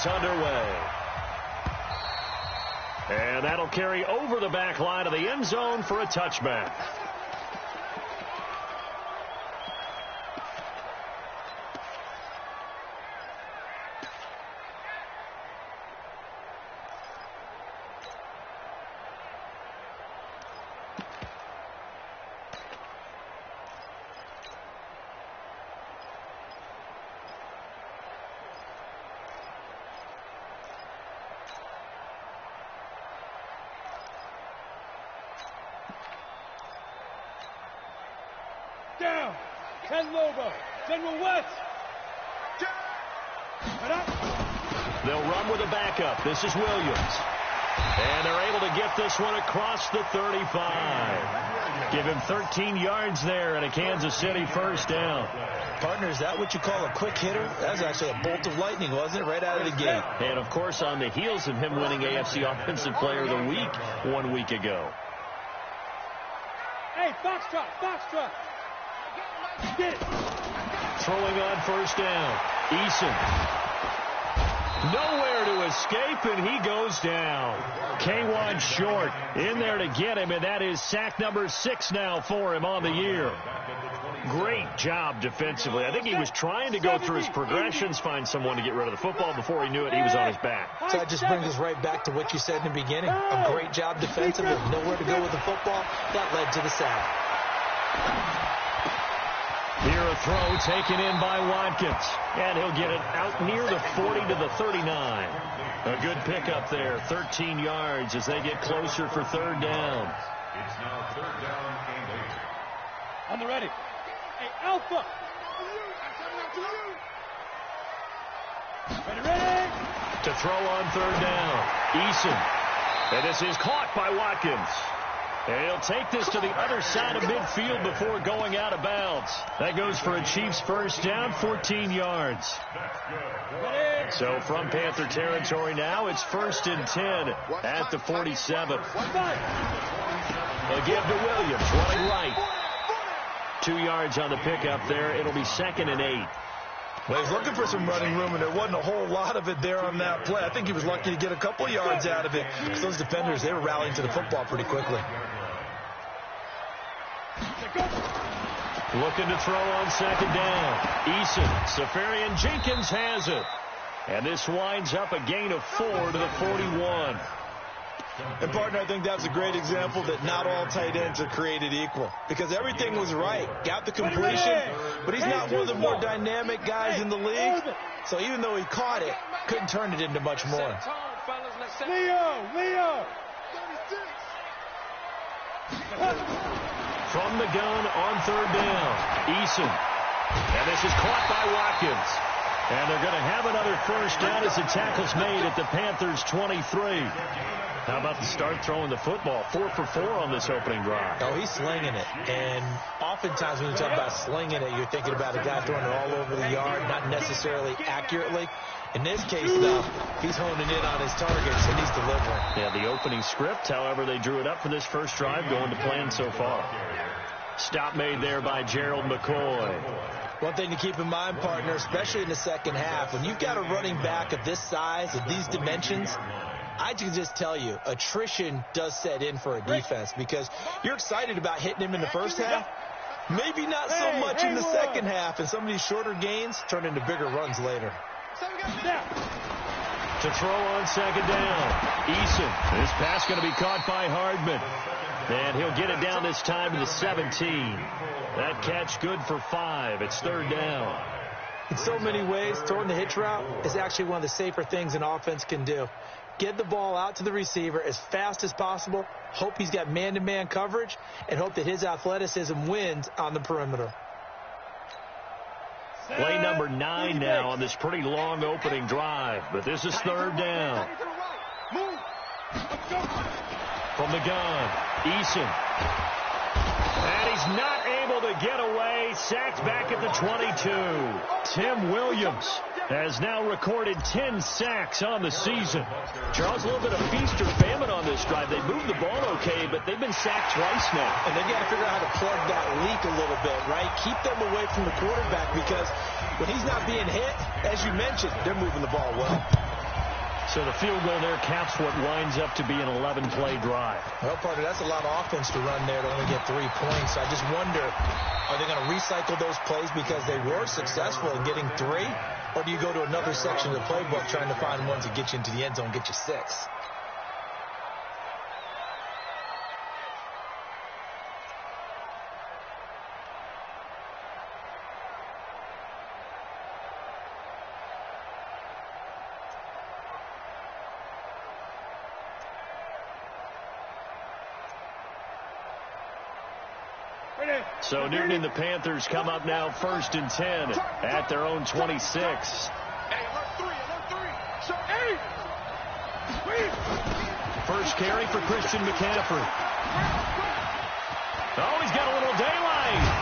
is underway. And that'll carry over the back line of the end zone for a touchback. Down. 10 Lobo. General West. They'll run with a backup. This is Williams. And they're able to get this one across the 35. Give him 13 yards there and a Kansas City first down. Partner, is that what you call a quick hitter? That was actually a bolt of lightning, wasn't it? Right out of the gate. And, of course, on the heels of him winning AFC Offensive Player of the Week 1 week ago. Hey, Foxtrot, Foxtrot. Throwing on first down. Eason. Nowhere to escape, and he goes down. K1 short in there to get him, and that is sack number 6 now for him on the year. Great job defensively. I think he was trying to go through his progressions, find someone to get rid of the football. Before he knew it, he was on his back. So that just brings us right back to what you said in the beginning. A great job defensively. Nowhere to go with the football. That led to the sack. Here a throw taken in by Watkins. And he'll get it out near the 40 to the 39. A good pickup there. 13 yards as they get closer for third down. It's now third down and 8. On the ready. Hey, Alpha. Ready. To throw on third down. Eason. And this is caught by Watkins. And he'll take this to the other side of midfield before going out of bounds. That goes for a Chiefs first down, 14 yards. So from Panther territory now, it's 1st and 10 at the 47. A give to Williams, running right. 2 yards on the pickup there. It'll be 2nd and 8. Well, he's looking for some running room, and there wasn't a whole lot of it there on that play. I think he was lucky to get a couple yards out of it, because those defenders, they were rallying to the football pretty quickly. Looking to throw on second down. Eason, Safarian Jenkins has it. And this winds up a gain of 4 to the 41. And, partner, I think that's a great example that not all tight ends are created equal. Because everything was right. Got the completion, but he's not one of the more dynamic guys in the league. So even though he caught it, couldn't turn it into much more. Leo. From the gun on third down, Eason. And this is caught by Watkins. And they're going to have another first down as the tackle's made at the Panthers' 23. How about the start throwing the football? 4 for 4 on this opening drive. Oh, he's slinging it. And oftentimes when you talk about slinging it, you're thinking about a guy throwing it all over the yard, not necessarily accurately. In this case, though, he's honing in on his targets, and he's delivering. Yeah, the opening script, however, they drew it up for this first drive, going to plan so far. Stop made there by Gerald McCoy. One thing to keep in mind, partner, especially in the second half, when you've got a running back of this size, of these dimensions, I can just tell you, attrition does set in for a defense because you're excited about hitting him in the first half. Maybe not so much in the second half, and some of these shorter gains turn into bigger runs later. To throw on second down, Eason. This pass going to be caught by Hardman. And he'll get it down this time to the 17. That catch good for 5. It's third down. In so many ways, throwing the hitch route is actually one of the safer things an offense can do. Get the ball out to the receiver as fast as possible, hope he's got man-to-man coverage, and hope that his athleticism wins on the perimeter. Play number 9 now on this pretty long opening drive, but this is third down. From the gun, Eason. And he's not able to get away. Sacked back at the 22. Tim Williams has now recorded 10 sacks on the season. Charles, a little bit of feast or famine on this drive. They moved the ball okay, but they've been sacked twice now. And they've got to figure out how to plug that leak a little bit, right? Keep them away from the quarterback because when he's not being hit, as you mentioned, they're moving the ball well. So the field goal there caps what winds up to be an 11-play drive. Well, partner, that's a lot of offense to run there to only get 3 points. I just wonder, are they going to recycle those plays because they were successful in getting 3? Or do you go to another section of the playbook trying to find ones that get you into the end zone, get you 6? So Newton and the Panthers come up now 1st and 10 at their own 26. First carry for Christian McCaffrey. Oh, he's got a little daylight.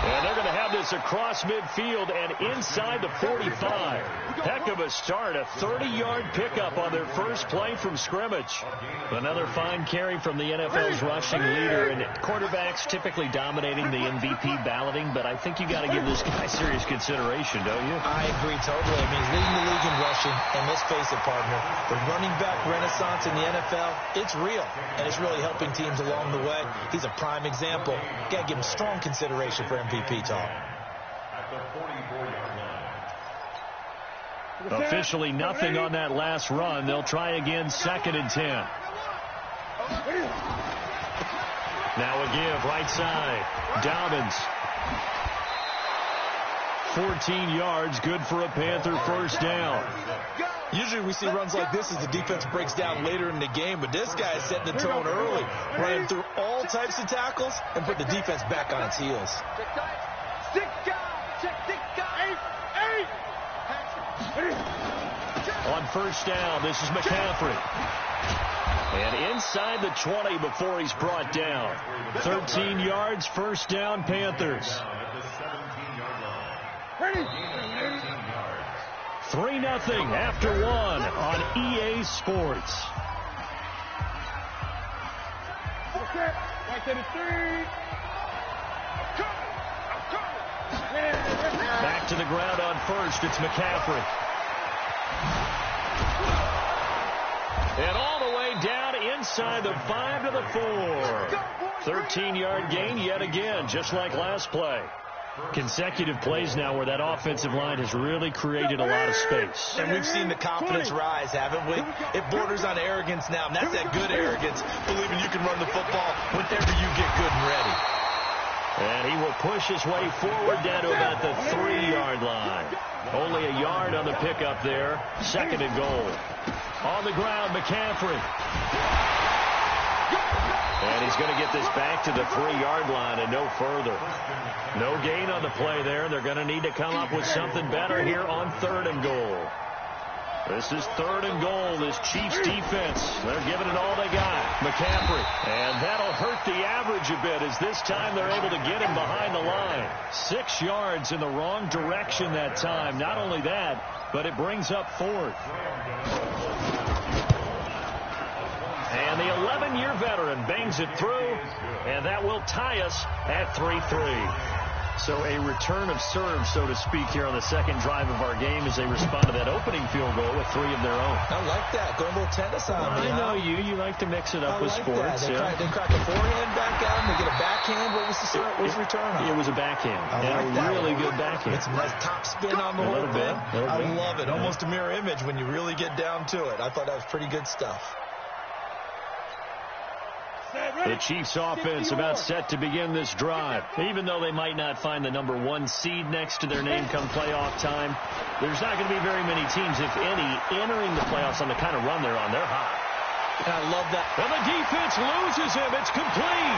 And they're going to have this across midfield and inside the 45. Heck of a start. A 30-yard pickup on their first play from scrimmage. Another fine carry from the NFL's rushing leader. And quarterbacks typically dominating the MVP balloting, but I think you got to give this guy serious consideration, don't you? I agree totally. I mean, he's leading the league in rushing. And let's face it, partner, the running back renaissance in the NFL, it's real. And it's really helping teams along the way. He's a prime example. Got to give him strong consideration for MVP talk. Officially nothing on that last run. They'll try again 2nd and 10. Now a give right side. Dobbins. 14 yards, good for a Panther first down. Usually we see runs like this as the defense breaks down later in the game, but this guy is setting the tone early, running through all types of tackles and put the defense back on its heels. On first down, this is McCaffrey. And inside the 20 before he's brought down. 13 yards, first down, Panthers. 3-0 after 1 on EA Sports. Back to the ground on first. It's McCaffrey. And all the way down inside the 5 to the 4. 13-yard gain yet again, just like last play. Consecutive plays now where that offensive line has really created a lot of space. And we've seen the confidence rise, haven't we? It borders on arrogance now, and that's that good arrogance, believing you can run the football whenever you get good and ready. And he will push his way forward down to about the 3-yard line. Only a yard on the pickup there. 2nd and goal. On the ground, McCaffrey. And he's going to get this back to the 3-yard line and no further. No gain on the play there. They're going to need to come up with something better here on 3rd and goal. This is 3rd and goal. This Chiefs defense, they're giving it all they got. McCaffrey. And that'll hurt the average a bit as this time they're able to get him behind the line. 6 yards in the wrong direction that time. Not only that, but it brings up 4th. And the 11-year veteran bangs it through, and that will tie us at 3-3. So a return of serve, so to speak, here on the second drive of our game as they respond to that opening field goal with 3 of their own. I like that. Going a little tennis on me. I know you. You like to mix it up with sports. They crack a forehand back out, and they get a backhand. What was the return on? It was a backhand. And a really good backhand. It's a nice top spin on the whole thing. I love it. Almost a mirror image when you really get down to it. I thought that was pretty good stuff. The Chiefs offense about set to begin this drive. Even though they might not find the number 1 seed next to their name come playoff time, there's not going to be very many teams, if any, entering the playoffs on the kind of run they're on. They're hot. And I love that. And the defense loses him. It's complete.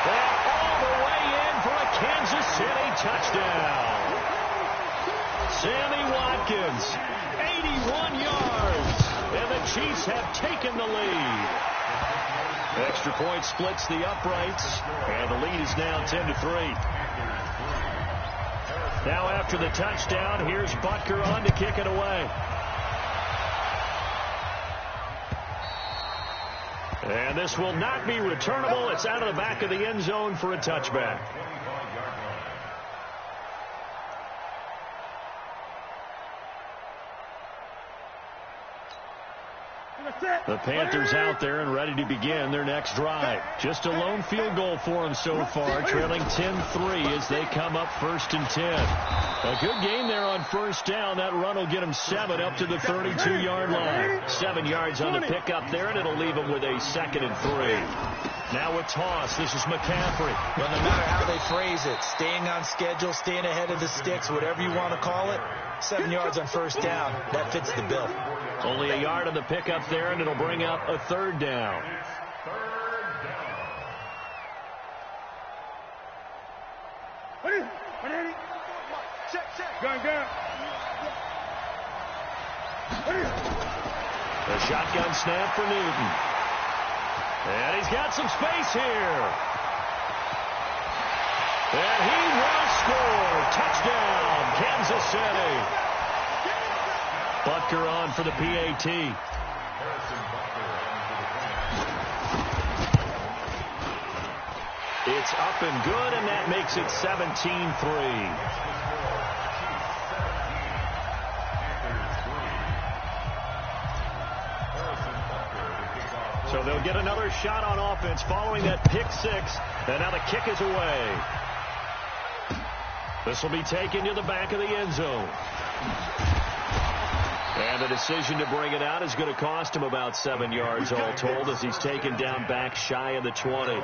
And all the way in for a Kansas City touchdown. Sammy Watkins, 81 yards. And the Chiefs have taken the lead. Extra point splits the uprights, and the lead is now 10-3. Now after the touchdown, here's Butker on to kick it away. And this will not be returnable. It's out of the back of the end zone for a touchback. The Panthers out there and ready to begin their next drive. Just a lone field goal for them so far, trailing 10-3 as they come up 1st and 10. A good game there on 1st down. That run will get them 7 up to the 32-yard line. 7 yards on the pickup there, and it'll leave them with a 2nd and 3. Now a toss. This is McCaffrey. Well, no matter how they phrase it, staying on schedule, staying ahead of the sticks, whatever you want to call it, 7 yards on 1st down, that fits the bill. Only a yard on the pickup there, and it'll bring up a 3rd down. The shotgun snap for Newton. And he's got some space here. And he will score. Touchdown, Kansas City. Butker on for the PAT. It's up and good, and that makes it 17-3. So they'll get another shot on offense following that pick 6, and now the kick is away. This will be taken to the back of the end zone. And the decision to bring it out is going to cost him about 7 yards all told as he's taken down back shy of the 20.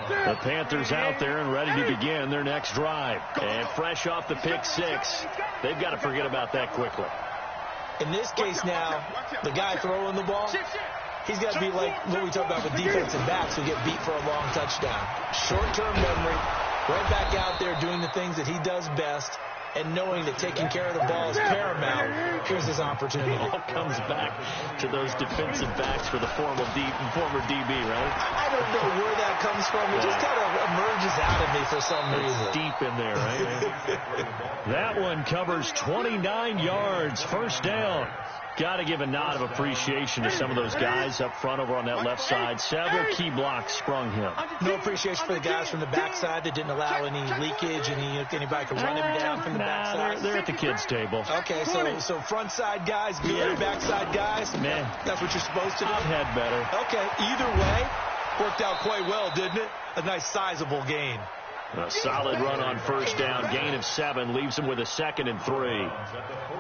The Panthers out there and ready to begin their next drive. And fresh off the pick 6, they've got to forget about that quickly. In this case now, the guy throwing the ball, he's got to be like what we talk about with defensive backs who get beat for a long touchdown. Short-term memory, right back out there doing the things that he does best, and knowing that taking care of the ball is paramount. Here's his opportunity. It all comes back to those defensive backs for the former DB, right? I don't know where that comes from. It just kind of emerges out of me for some reason. It's deep in there, right? That one covers 29 yards. 1st down. Got to give a nod of appreciation to some of those guys up front over on that left side. Several key blocks sprung him. No appreciation for the guys from the backside that didn't allow any leakage, anybody could run him down from the backside. They're at the kids' table. Okay, so front side guys, good, backside guys, man, that's what you're supposed to do. I've had better. Okay, either way, worked out quite well, didn't it? A nice sizable gain. A solid run on 1st down. Gain of 7 leaves him with a 2nd and 3.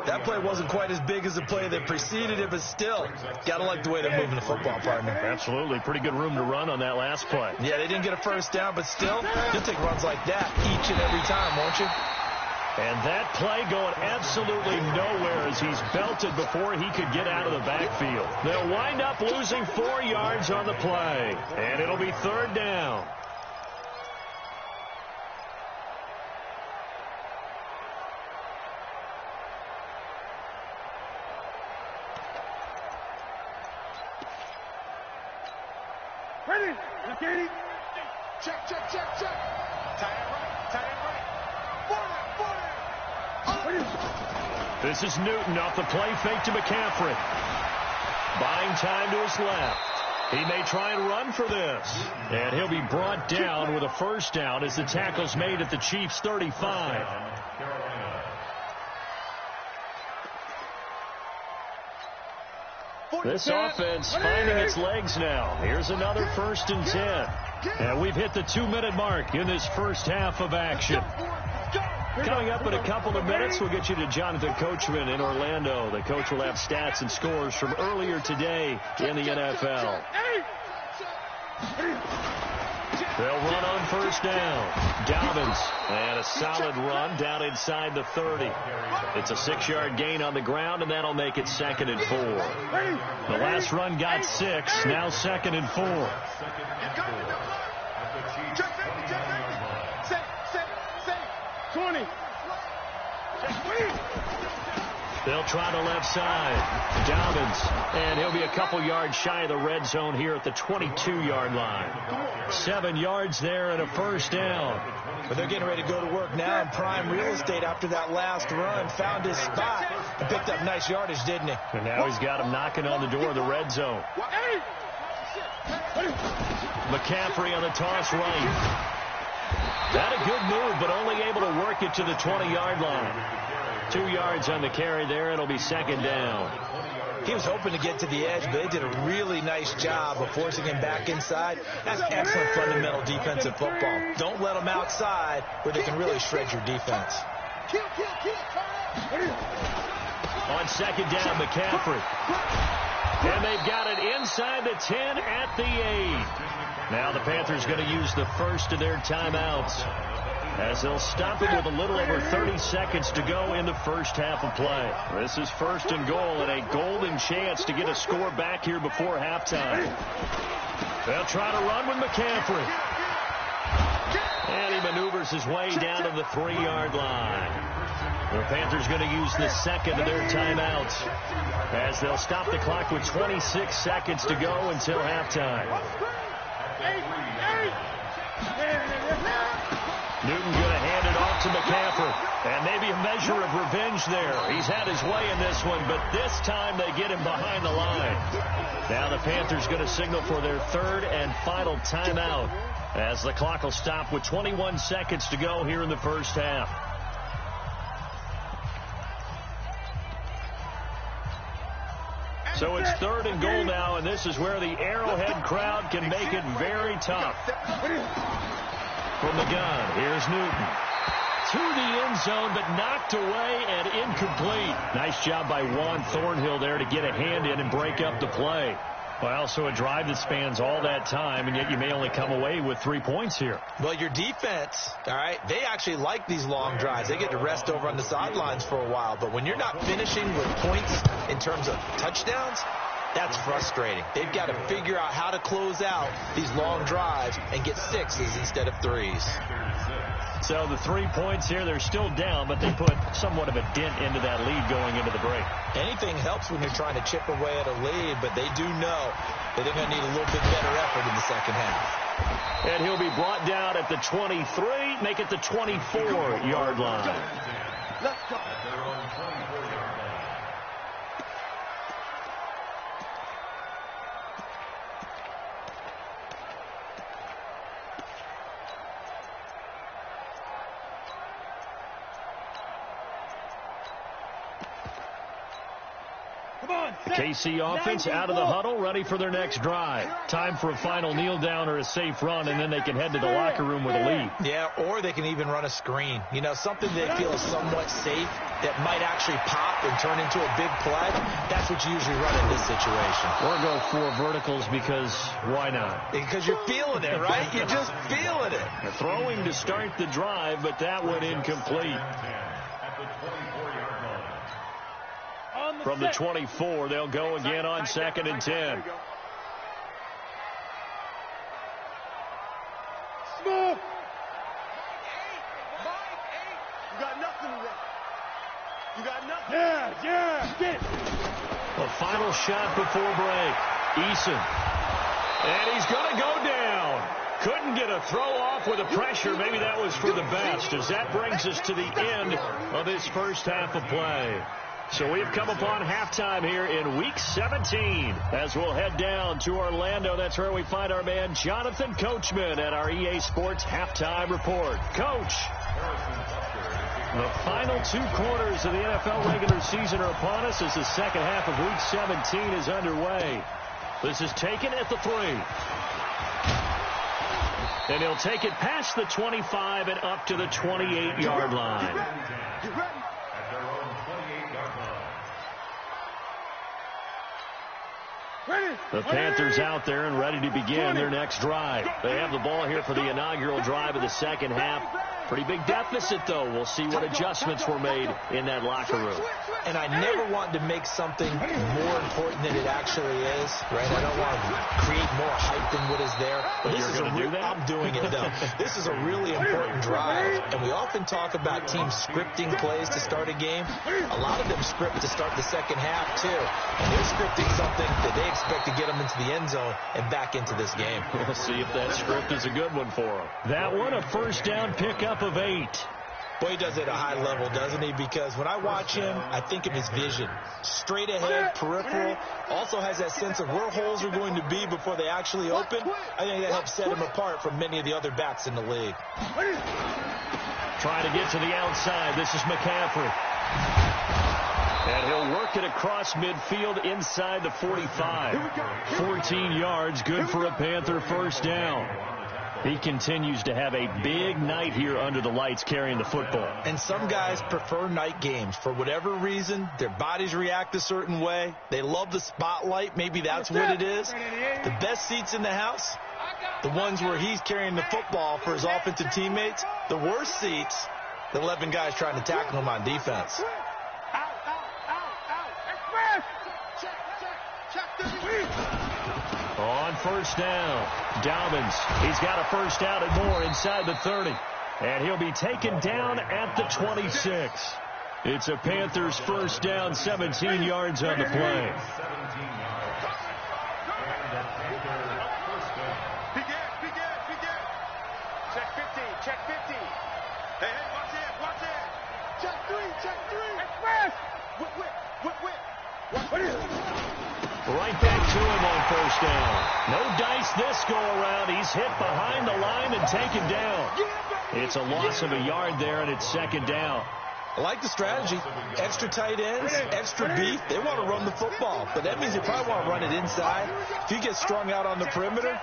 That play wasn't quite as big as the play that preceded it, but still, got to like the way they're moving the football, partner. Absolutely. Pretty good room to run on that last play. Yeah, they didn't get a 1st down, but still, you'll take runs like that each and every time, won't you? And that play going absolutely nowhere as he's belted before he could get out of the backfield. They'll wind up losing 4 yards on the play, and it'll be 3rd down. Ready? Katie? Check. Tie it right. 40. This is Newton off the play fake to McCaffrey. Buying time to his left. He may try and run for this. And he'll be brought down with a 1st down as the tackle's made at the Chiefs' 35. This offense finding its legs now. Here's another 1st and 10. And we've hit the 2-minute mark in this first half of action. Coming up in a couple of minutes, we'll get you to Jonathan Coachman in Orlando. The coach will have stats and scores from earlier today in the NFL. They'll run on 1st down. Dobbins, and a solid run down inside the 30. It's a 6-yard gain on the ground, and that'll make it 2nd and 4. The last run got 6, now 2nd and 4. 20. They'll try the left side. Dobbins, and he'll be a couple yards shy of the red zone here at the 22-yard line. 7 yards there and a 1st down. But they're getting ready to go to work now in prime real estate after that last run. Found his spot and picked up nice yardage, didn't he? And now he's got him knocking on the door of the red zone. McCaffrey on the toss right. That a good move, but only able to work it to the 20-yard line. 2 yards on the carry there. It'll be 2nd down. He was hoping to get to the edge, but they did a really nice job of forcing him back inside. That's excellent fundamental defensive football. Don't let them outside where they can really shred your defense. On second down, McCaffrey. And they've got it inside the 10 at the 8. Now the Panthers going to use the first of their timeouts as they'll stop it with a little over 30 seconds to go in the first half of play. This is first and goal and a golden chance to get a score back here before halftime. They'll try to run with McCaffrey. And he maneuvers his way down to the 3-yard line. The Panthers going to use the second of their timeouts as they'll stop the clock with 26 seconds to go until halftime. Newton going to hand it off to McCaffrey. And maybe a measure of revenge there. He's had his way in this one, but this time they get him behind the line. Now the Panthers going to signal for their third and final timeout as the clock will stop with 21 seconds to go here in the first half. So it's third and goal now, and this is where the Arrowhead crowd can make it very tough. From the gun, here's Newton. To the end zone, but knocked away and incomplete. Nice job by Juan Thornhill there to get a hand in and break up the play. Well, so a drive that spans all that time, and yet you may only come away with 3 points here. Well, your defense, all right, they actually like these long drives. They get to rest over on the sidelines for a while. But when you're not finishing with points in terms of touchdowns, that's frustrating. They've got to figure out how to close out these long drives and get 6s instead of 3s. So the 3 points here, they're still down, but they put somewhat of a dent into that lead going into the break. Anything helps when you're trying to chip away at a lead, but they do know that they're going to need a little bit better effort in the second half. And he'll be brought down at the 23, make it the 24-yard line. Let's go. The KC offense out of the huddle, ready for their next drive. Time for a final kneel down or a safe run, and then they can head to the locker room with a lead. Yeah, or they can even run a screen. You know, something they feel is somewhat safe that might actually pop and turn into a big play. That's what you usually run in this situation. Or go 4 verticals because why not? Because you're feeling it, right? You're just feeling it. They're throwing to start the drive, but that one incomplete. From the 24, they'll go again on second and 10. Smooth. You got nothing today. You got nothing. Yeah. Get it. The final shot before break. Eason. And he's going to go down. Couldn't get a throw off with the pressure. Maybe that was for the best, as that brings us to the end of this first half of play. So we've come upon halftime here in Week 17 as we'll head down to Orlando. That's where we find our man Jonathan Coachman at our EA Sports Halftime Report. Coach, the final 2 quarters of the NFL regular season are upon us as the second half of Week 17 is underway. This is taken at the 3. And he'll take it past the 25 and up to the 28-yard line. The Panthers out there and ready to begin their next drive. They have the ball here for the inaugural drive of the second half. Pretty big deficit, though. We'll see what adjustments were made in that locker room. And I never want to make something more important than it actually is, right? I don't want to create more hype than what is there. But this is I'm doing it, though. This is a really important drive. And we often talk about teams scripting plays to start a game. A lot of them script to start the second half, too. And they're scripting something that they expect to get them into the end zone and back into this game. We'll see if that script is a good one for them. That one, a first down pickup of 8. Boy, he does it at a high level, doesn't he? Because when I watch him, I think of his vision. Straight ahead, peripheral. Also has that sense of where holes are going to be before they actually open. I think that helps set him apart from many of the other backs in the league. Trying to get to the outside. This is McCaffrey. And he'll work it across midfield inside the 45. 14 yards, good for a Panther first down. He continues to have a big night here under the lights carrying the football. And some guys prefer night games. For whatever reason, their bodies react a certain way. They love the spotlight. Maybe that's what it is. The best seats in the house, the ones where he's carrying the football for his offensive teammates. The worst seats, the 11 guys trying to tackle him on defense. On first down, Dobbins. He's got a first down and more inside the 30. And he'll be taken down at the 26. It's a Panthers first down, 17 yards on the play. Check 15, check 15. Hey, watch it. Check 3. Express. Whip. What is it? Right back to him on first down. No dice this go-around. He's hit behind the line and taken down. It's a loss of a yard there, and it's second down. I like the strategy. Extra tight ends, extra beef. They want to run the football, but that means they probably want to run it inside. If you get strung out on the perimeter,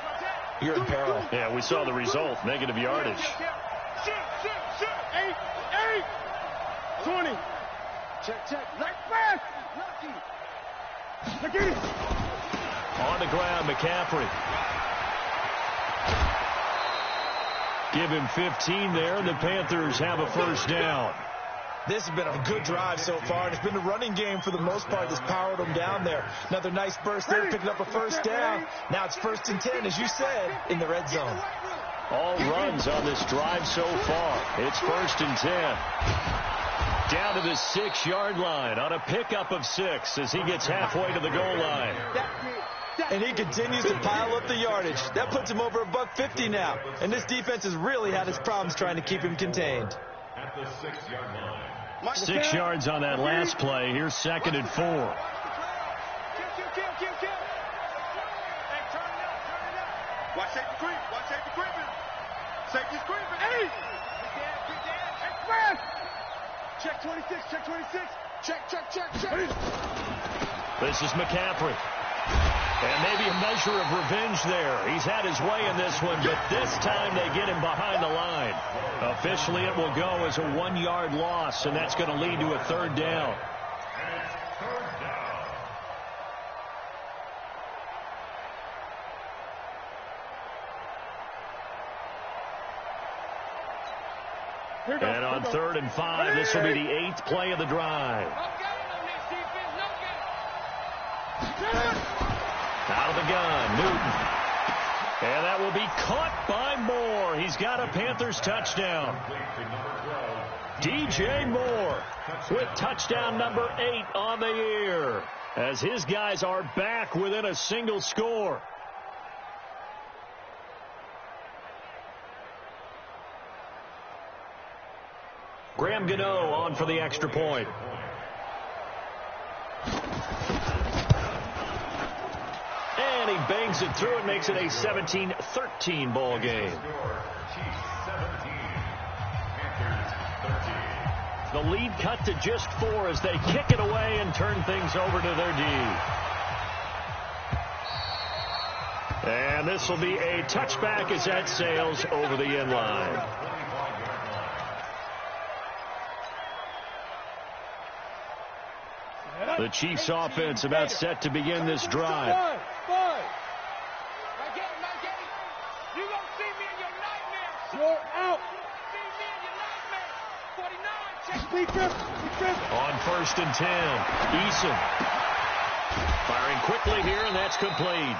you're in peril. Yeah, we saw the result. Negative yardage. 8. 20. Check. Right fast. On the ground, McCaffrey. Give him 15 there, and the Panthers have a first down. This has been a good drive so far, and it's been a running game for the most part that's powered them down there. Another nice burst there, picking up a first down. Now it's 1st and 10, as you said, in the red zone. All runs on this drive so far. It's 1st and 10. Down to the 6-yard line on a pickup of 6 as he gets halfway to the goal line. And he continues to pile up the yardage. That puts him over $150 now. And this defense has really had its problems trying to keep him contained. At the 6-yard line. 6 yards on that last play. Here's 2nd and 4. Kill. Hey, turn it up. Watch safety creeping. Safety's creeping. 8. Big Dan. Express. Check 26. Check. This is McCaffrey. And maybe a measure of revenge there. He's had his way in this one, but this time they get him behind the line. Officially, it will go as a 1-yard loss, and that's going to lead to a 3rd down. And on 3rd and 5, this will be the 8th play of the drive. Out of the gun, Newton. And that will be caught by Moore. He's got a Panthers touchdown. DJ Moore with touchdown number 8 on the year, as his guys are back within a single score. Graham Gano on for the extra point. And he bangs it through and makes it a 17-13 ball game. The lead cut to just 4 as they kick it away and turn things over to their D. And this will be a touchback as that sails over the end line. The Chiefs offense about set to begin this drive. You gonna see me in your nightmares. You're out. See me in your nightmares. 49. Check. On 1st and 10, Eason firing quickly here, and that's complete.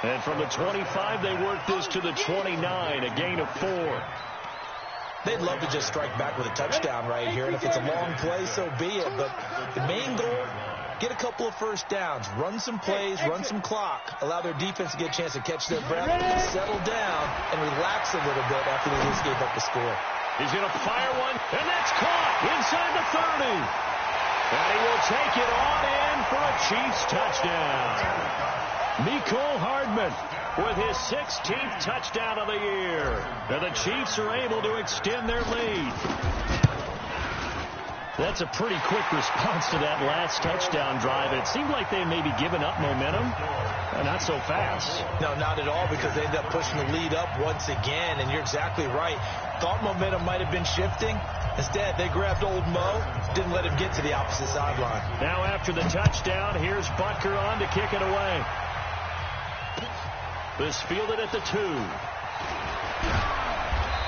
And from the 25, they work this to the 29, a gain of 4. They'd love to just strike back with a touchdown right here, and if it's a long play, so be it. But the main goal, get a couple of first downs, run some plays, run some clock, allow their defense to get a chance to catch their breath, settle down, and relax a little bit after they just gave up the score. He's going to fire one, and that's caught inside the 30. And he will take it on in for a Chiefs touchdown. Mecole Hardman with his 16th touchdown of the year. And the Chiefs are able to extend their lead. That's a pretty quick response to that last touchdown drive. It seemed like they may be giving up momentum. Not so fast. No, not at all, because they ended up pushing the lead up once again, and you're exactly right. Thought momentum might have been shifting. Instead, they grabbed old Mo, didn't let him get to the opposite sideline. Now after the touchdown, here's Butker on to kick it away. This fielded at the 2.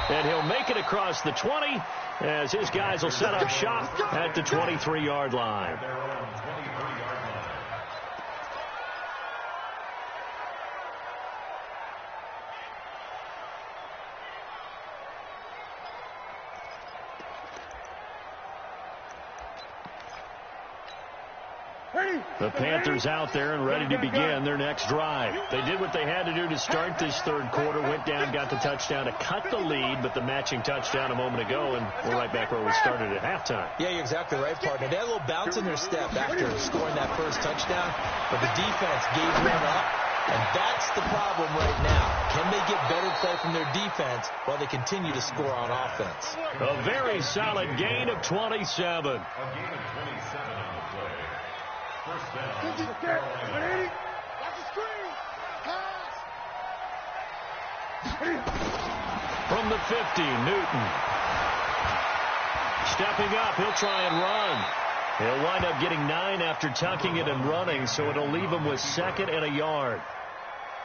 And he'll make it across the 20 as his guys will set up shop at the 23-yard line. The Panthers out there and ready to begin their next drive. They did what they had to do to start this third quarter, went down, got the touchdown to cut the lead, but the matching touchdown a moment ago, and we're right back where we started at halftime. Yeah, you're exactly right, partner. They had a little bounce in their step after scoring that first touchdown, but the defense gave one up, and that's the problem right now. Can they get better play from their defense while they continue to score on offense? A very solid gain of 27. A gain of 27 on the play. First down. From the 50, Newton. Stepping up, he'll try and run. He'll wind up getting 9 after tucking it and running, so it'll leave him with 2nd and a yard.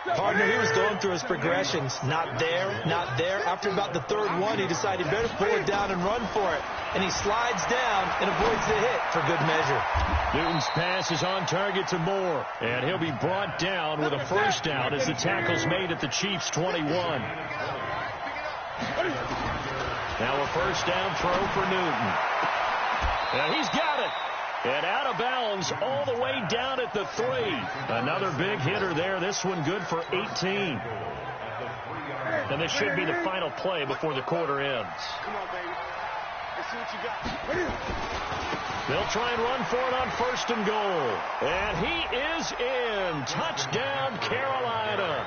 Partner, he was going through his progressions. Not there, not there. After about the third one, he decided better pull it down and run for it. And he slides down and avoids the hit for good measure. Newton's pass is on target to Moore. And he'll be brought down with a first down as the tackle's made at the Chiefs' 21. Now a first down throw for Newton. And he's got it. And out of bounds all the way down at the 3. Another big hitter there. This one good for 18. And this should be the final play before the quarter ends. Come on, baby. Let's see what you got. They'll try and run for it on 1st and goal. And he is in. Touchdown, Carolina.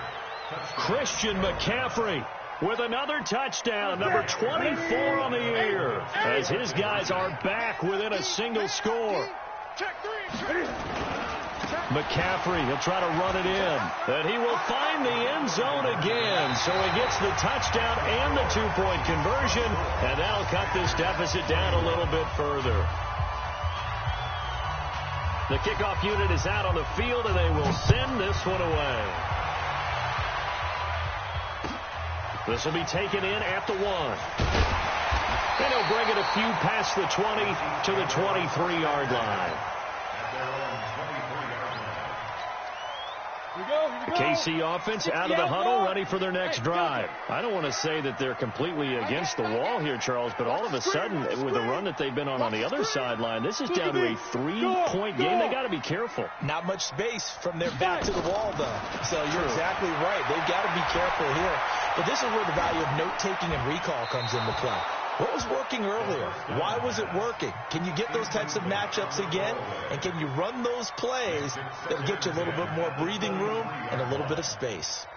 Christian McCaffrey with another touchdown, number 24 on the year, as his guys are back within a single score. McCaffrey, he'll try to run it in, and he will find the end zone again, so he gets the touchdown and the 2-point conversion, and that'll cut this deficit down a little bit further. The kickoff unit is out on the field, and they will send this one away. This will be taken in at the 1. And he'll bring it a few past the 20 to the 23-yard line. The KC offense out of the huddle, ready for their next drive. I don't want to say that they're completely against the wall here, Charles, but all of a sudden, with the run that they've been on the other sideline, this is down to a 3-point game. They got to be careful. Not much space from their back to the wall, though. So you're exactly right. They've got to be careful here. But this is where the value of note-taking and recall comes into play. What was working earlier? Why was it working? Can you get those types of matchups again? And can you run those plays that will get you a little bit more breathing room and a little bit of space?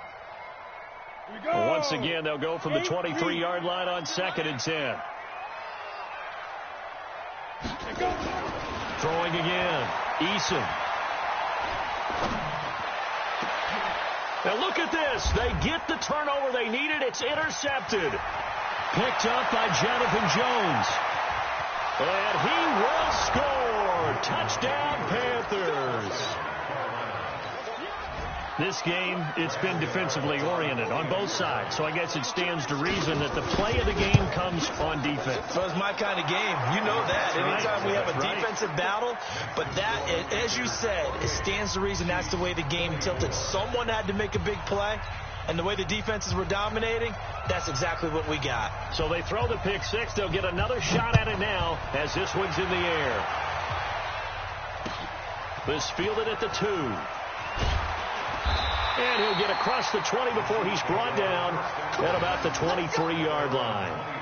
Once again, they'll go from the 23-yard line on 2nd and 10. Throwing again. Eason. Now look at this. They get the turnover they needed. It's intercepted. Picked up by Jonathan Jones. And he will score. Touchdown, Panthers. This game, it's been defensively oriented on both sides, so I guess it stands to reason that the play of the game comes on defense. So it's my kind of game. You know that. Anytime we have a defensive battle, but that, as you said, it stands to reason that's the way the game tilted. Someone had to make a big play, and the way the defenses were dominating, that's exactly what we got. So they throw the pick six. They'll get another shot at it now as this one's in the air. This fielded at the 2. And he'll get across the 20 before he's brought down at about the 23-yard line.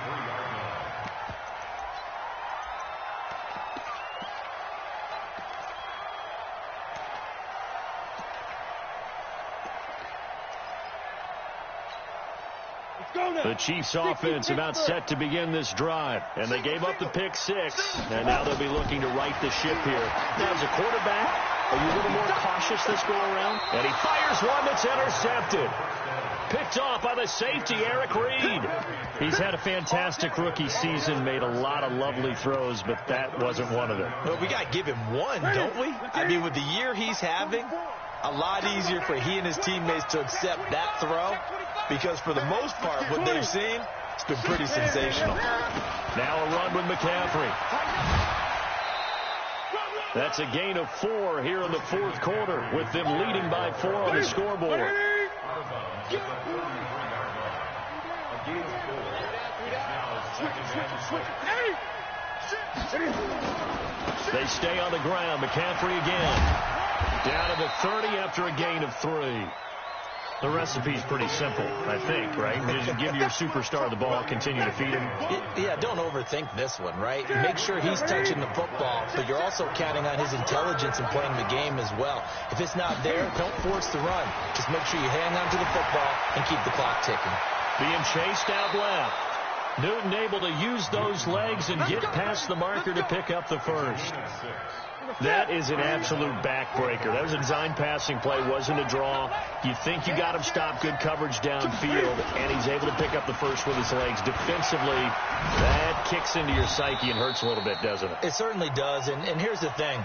The Chiefs offense about set to begin this drive, and they gave up the pick 6, and now they'll be looking to right the ship here. Now, as a quarterback, are you a little more cautious this go around? And he fires one that's intercepted. Picked off by the safety, Eric Reed. He's had a fantastic rookie season, made a lot of lovely throws, but that wasn't one of them. Well, we got to give him one, don't we? I mean, with the year he's having, a lot easier for he and his teammates to accept that throw, because for the most part, what they've seen, it's been pretty sensational. Now a run with McCaffrey. That's a gain of 4 here in the fourth quarter, with them leading by 4 on the scoreboard. They stay on the ground. McCaffrey again. Down to the 30 after a gain of 3. The recipe's pretty simple, I think, right? Just give your superstar the ball, continue to feed him. Yeah, don't overthink this one, right? Make sure he's touching the football, but you're also counting on his intelligence in playing the game as well. If it's not there, don't force the run. Just make sure you hang on to the football and keep the clock ticking. Being chased out left. Newton able to use those legs and get past the marker to pick up the first. That is an absolute backbreaker. That was a design passing play, wasn't a draw. You think you got him stopped, good coverage downfield, and he's able to pick up the first with his legs. Defensively, that kicks into your psyche and hurts a little bit, doesn't it? It certainly does, and here's the thing.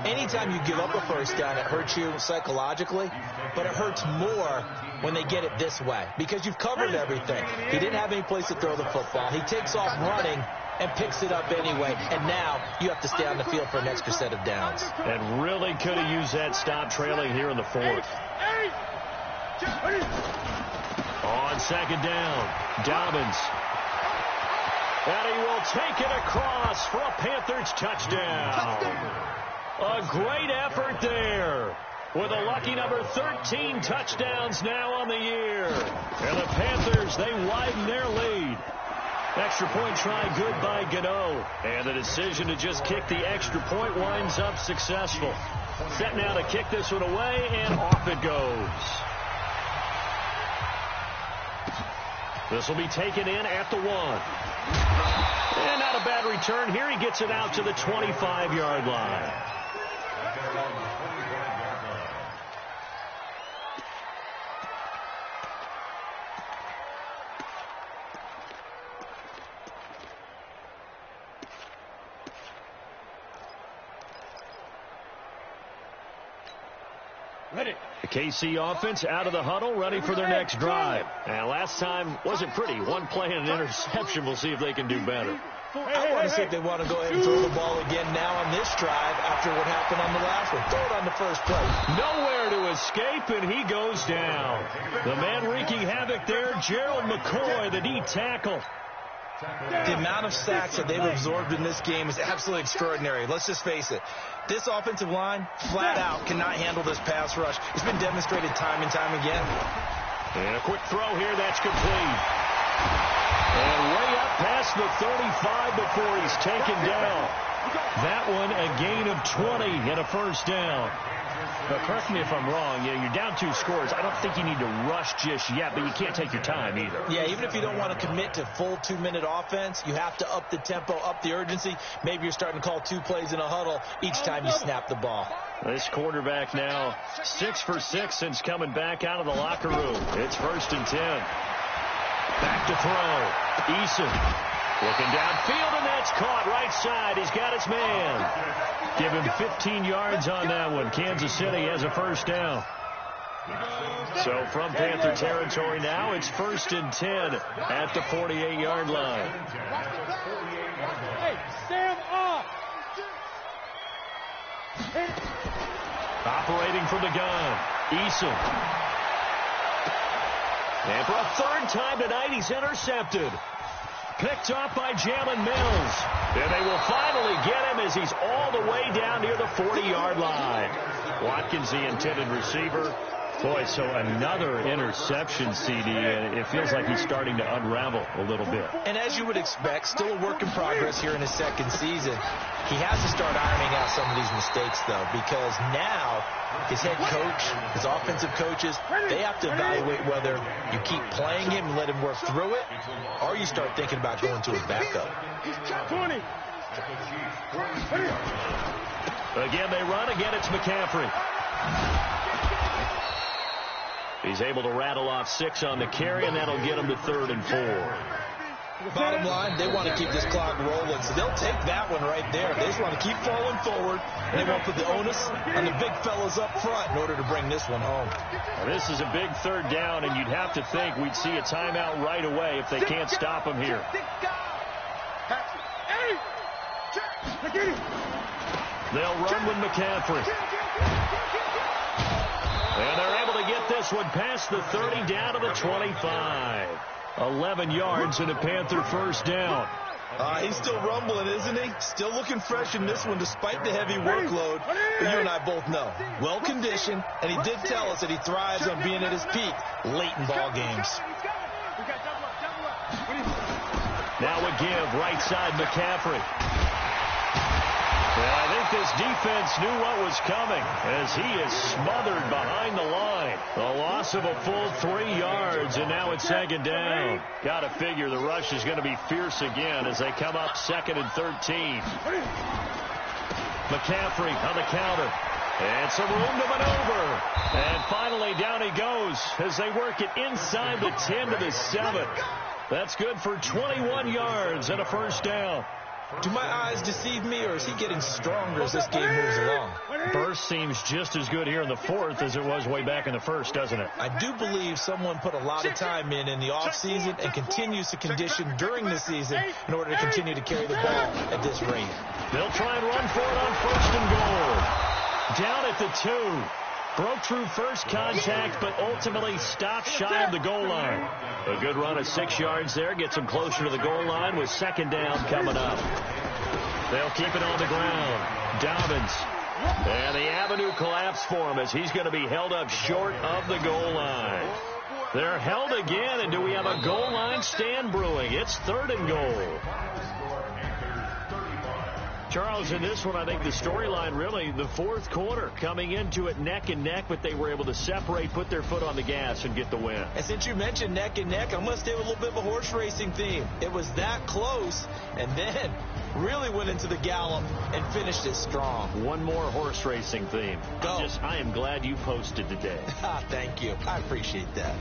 Anytime you give up a first down, it hurts you psychologically, but it hurts more when they get it this way, because you've covered everything. He didn't have any place to throw the football. He takes off running and picks it up anyway, and now you have to stay on the field for an extra set of downs. And really could have used that stop trailing here in the fourth. On second down, Dobbins. And he will take it across for a Panthers touchdown. A great effort there, with a lucky number 13 touchdowns now on the year. And the Panthers, they widen their lead. Extra point try good by Gano. And the decision to just kick the extra point winds up successful. Set now to kick this one away, and off it goes. This will be taken in at the 1. And not a bad return here. He gets it out to the 25-yard line. The KC offense out of the huddle, ready for their next drive. And last time wasn't pretty. One play and an interception. We'll see if they can do better. I want to see if they want to go ahead and throw the ball again now on this drive after what happened on the last one. Throw it on the first play. Nowhere to escape, and he goes down. The man wreaking havoc there, Gerald McCoy, the D tackle. The amount of sacks that they've absorbed in this game is absolutely extraordinary. Let's just face it. This offensive line, flat out, cannot handle this pass rush. It's been demonstrated time and time again. And a quick throw here, that's complete. And way up past the 35 before he's taken down. That one, a gain of 20 and a first down. But correct me if I'm wrong. You're down 2 scores. I don't think you need to rush just yet, but you can't take your time either. Yeah, even if you don't want to commit to full 2-minute offense, you have to up the tempo, up the urgency. Maybe you're starting to call 2 plays in a huddle each time you snap the ball. This quarterback now 6 for 6 since coming back out of the locker room. It's 1st and 10. Back to throw. Eason looking downfield, and that's caught right side. He's got his man. Give him 15 yards on that one. Kansas City has a first down. So from Panther territory now, it's 1st and 10 at the 48-yard line. Hey, Sam off. Operating from the gun, Eason. And for a 3rd time tonight, he's intercepted. Picked off by Jalen Mills. And they will finally get him as he's all the way down near the 40-yard line. Watkins, the intended receiver. Boy, so another interception, CD, and it feels like he's starting to unravel a little bit. And as you would expect, still a work in progress here in his second season. He has to start ironing out some of these mistakes, though, because now his head coach, his offensive coaches, they have to evaluate whether you keep playing him and let him work through it, or you start thinking about going to his backup. 20. Again, they run. Again, it's McCaffrey. He's able to rattle off 6 on the carry, and that'll get him to 3rd and 4. Bottom line, they want to keep this clock rolling, so they'll take that one right there. They just want to keep falling forward, and they won't put the onus on the big fellas up front in order to bring this one home. Well, this is a big 3rd down, and you'd have to think we'd see a timeout right away if they can't stop him here. They'll run with McCaffrey. And they're able to get this one past the 30 down to the 25. 11 yards and a Panther first down. He's still rumbling, isn't he? Still looking fresh in this one despite the heavy workload. But you and I both know, well-conditioned, and he did tell us that he thrives on being at his peak late in ball games. Now a give, right side McCaffrey. Well, I think this defense knew what was coming as he is smothered behind the line. A loss of a full 3 yards, and now it's 2nd down. Got to figure the rush is going to be fierce again as they come up 2nd and 13. McCaffrey on the counter. And some room to maneuver. And finally down he goes as they work it inside the 10 to the 7. That's good for 21 yards and a first down. Do my eyes deceive me, or is he getting stronger as this game moves along? Burst seems just as good here in the 4th as it was way back in the 1st, doesn't it? I do believe someone put a lot of time in the offseason and continues to condition during the season in order to continue to carry the ball at this rate. They'll try and run for it on 1st and goal. Down at the 2. Broke through first contact, but ultimately stopped shy of the goal line. A good run of 6 yards there. Gets them closer to the goal line with 2nd down coming up. They'll keep it on the ground. Dobbins. And the avenue collapsed for him as he's going to be held up short of the goal line. They're held again, and do we have a goal line stand brewing? It's 3rd and goal. Charles, in this one, I think the storyline really, the 4th quarter, coming into it neck and neck, but they were able to separate, put their foot on the gas, and get the win. And since you mentioned neck and neck, I'm going to stay with a little bit of a horse racing theme. It was that close, and then really went into the gallop and finished it strong. One more horse racing theme. Go. I am glad you posted today. Thank you. I appreciate that.